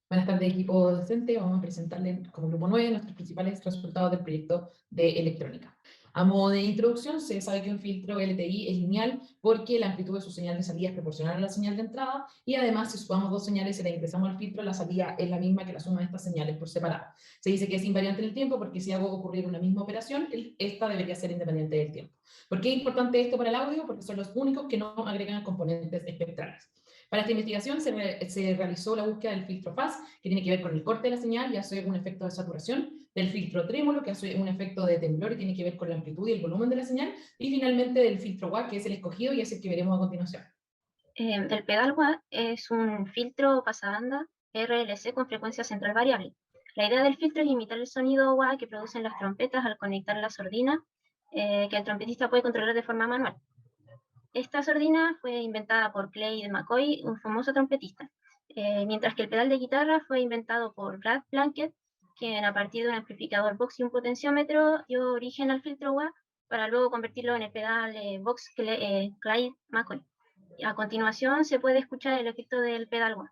Buenas tardes, equipo docente. Vamos a presentarles como grupo 9 nuestros principales resultados del proyecto de electrónica. A modo de introducción, se sabe que un filtro LTI es lineal porque la amplitud de su señal de salida es proporcional a la señal de entrada y además si sumamos dos señales y la ingresamos al filtro, la salida es la misma que la suma de estas señales por separado. Se dice que es invariante en el tiempo porque si hago ocurrir una misma operación, esta debería ser independiente del tiempo. ¿Por qué es importante esto para el audio? Porque son los únicos que no agregan componentes espectrales. Para esta investigación se realizó la búsqueda del filtro FAS, que tiene que ver con el corte de la señal y hace un efecto de saturación, del filtro trémolo, que hace un efecto de temblor y tiene que ver con la amplitud y el volumen de la señal, y finalmente del filtro WA, que es el escogido y es el que veremos a continuación. El pedal WA es un filtro pasabanda RLC con frecuencia central variable. La idea del filtro es imitar el sonido WA que producen las trompetas al conectar la sordina, que el trompetista puede controlar de forma manual. Esta sordina fue inventada por Clay McCoy, un famoso trompetista, mientras que el pedal de guitarra fue inventado por Brad Plunkett, quien a partir de un amplificador Vox y un potenciómetro dio origen al filtro WA para luego convertirlo en el pedal Vox Clay McCoy. A continuación se puede escuchar el efecto del pedal WA.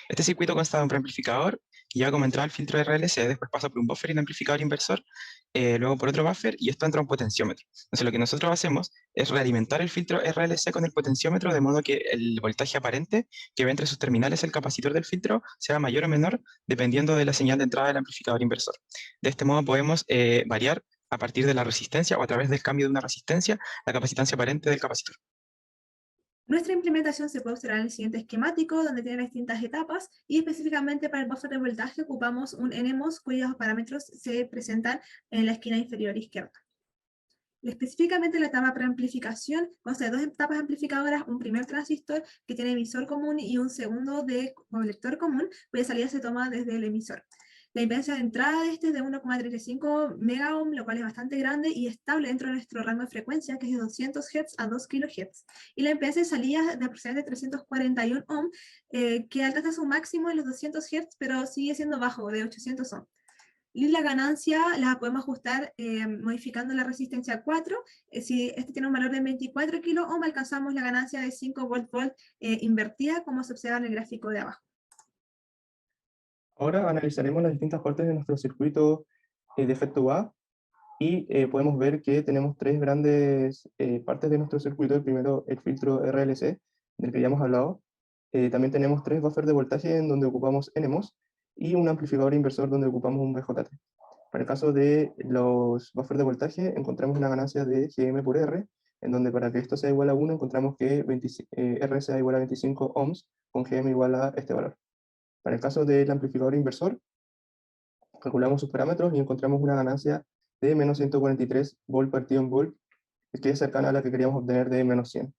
Este circuito consta de un preamplificador que lleva como entrada el filtro RLC, después pasa por un buffer y un amplificador inversor, luego por otro buffer y esto entra a un potenciómetro. Entonces lo que nosotros hacemos es realimentar el filtro RLC con el potenciómetro de modo que el voltaje aparente que ve entre sus terminales el capacitor del filtro sea mayor o menor dependiendo de la señal de entrada del amplificador inversor. De este modo podemos variar a partir de la resistencia o a través del cambio de una resistencia la capacitancia aparente del capacitor. Nuestra implementación se puede observar en el siguiente esquemático, donde tiene distintas etapas, y específicamente para el buffer de voltaje ocupamos un NMOS cuyos parámetros se presentan en la esquina inferior izquierda. Específicamente la etapa preamplificación consta de dos etapas amplificadoras, un primer transistor que tiene emisor común y un segundo de colector común, cuya salida se toma desde el emisor. La impedancia de entrada de este es de 1,35 megaohm, lo cual es bastante grande y estable dentro de nuestro rango de frecuencia, que es de 200 Hz a 2 kHz. Y la impedancia de salida es de aproximadamente 341 ohm, que alcanza su máximo en los 200 Hz, pero sigue siendo bajo, de 800 ohm. Y la ganancia la podemos ajustar modificando la resistencia 4. Si este tiene un valor de 24 kΩ, alcanzamos la ganancia de 5 volt invertida, como se observa en el gráfico de abajo. Ahora analizaremos las distintas partes de nuestro circuito de efecto WA y podemos ver que tenemos tres grandes partes de nuestro circuito. El primero, el filtro RLC, del que ya hemos hablado. También tenemos tres buffers de voltaje en donde ocupamos NMOS y un amplificador inversor donde ocupamos un BJT. Para el caso de los buffers de voltaje, encontramos una ganancia de Gm por R, en donde para que esto sea igual a 1, encontramos que R sea igual a 25 ohms, con Gm igual a este valor. Para el caso del amplificador inversor, calculamos sus parámetros y encontramos una ganancia de menos 143 volt partido en volt, que es cercana a la que queríamos obtener de menos 100.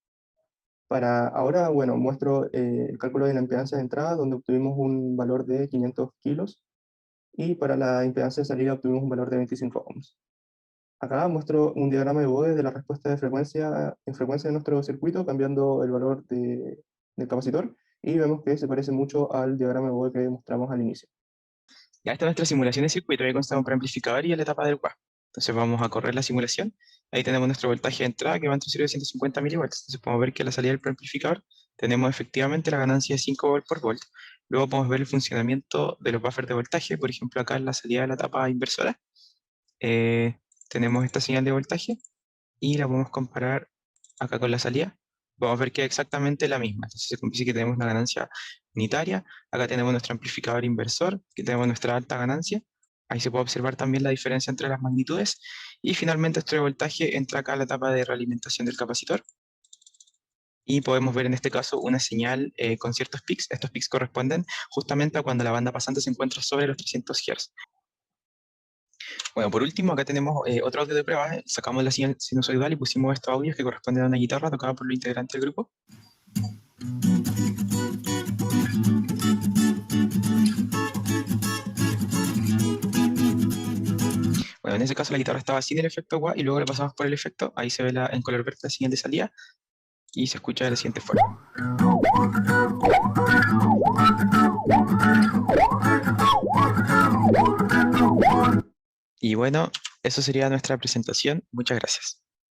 Para ahora, bueno, muestro el cálculo de la impedancia de entrada, donde obtuvimos un valor de 500 kilos, y para la impedancia de salida obtuvimos un valor de 25 ohms. Acá muestro un diagrama de Bode de la respuesta de frecuencia en frecuencia de nuestro circuito, cambiando el valor del capacitor, y vemos que se parece mucho al diagrama de Bode que mostramos al inicio. Ya está nuestra simulación de circuito, ahí consta un preamplificador y la etapa del WA. Entonces vamos a correr la simulación. Ahí tenemos nuestro voltaje de entrada que va entre 0 y 150 milivolts. Entonces podemos ver que a la salida del preamplificador tenemos efectivamente la ganancia de 5 volt por volt. Luego podemos ver el funcionamiento de los buffers de voltaje. Por ejemplo, acá en la salida de la etapa inversora tenemos esta señal de voltaje y la podemos comparar acá con la salida. Vamos a ver que es exactamente la misma. Entonces se dice que tenemos una ganancia unitaria. Acá tenemos nuestro amplificador inversor, que tenemos nuestra alta ganancia. Ahí se puede observar también la diferencia entre las magnitudes. Y finalmente nuestro voltaje entra acá a la etapa de realimentación del capacitor. Y podemos ver en este caso una señal con ciertos pics. Estos pics corresponden justamente a cuando la banda pasante se encuentra sobre los 300 Hz. Bueno, por último, acá tenemos otro audio de prueba. Sacamos la señal sinusoidal y pusimos estos audios que corresponden a una guitarra tocada por los integrantes del grupo. Bueno, en ese caso la guitarra estaba sin el efecto WA y luego le pasamos por el efecto. Ahí se ve en color verde la señal de salida y se escucha de la siguiente forma. Y bueno, eso sería nuestra presentación. Muchas gracias.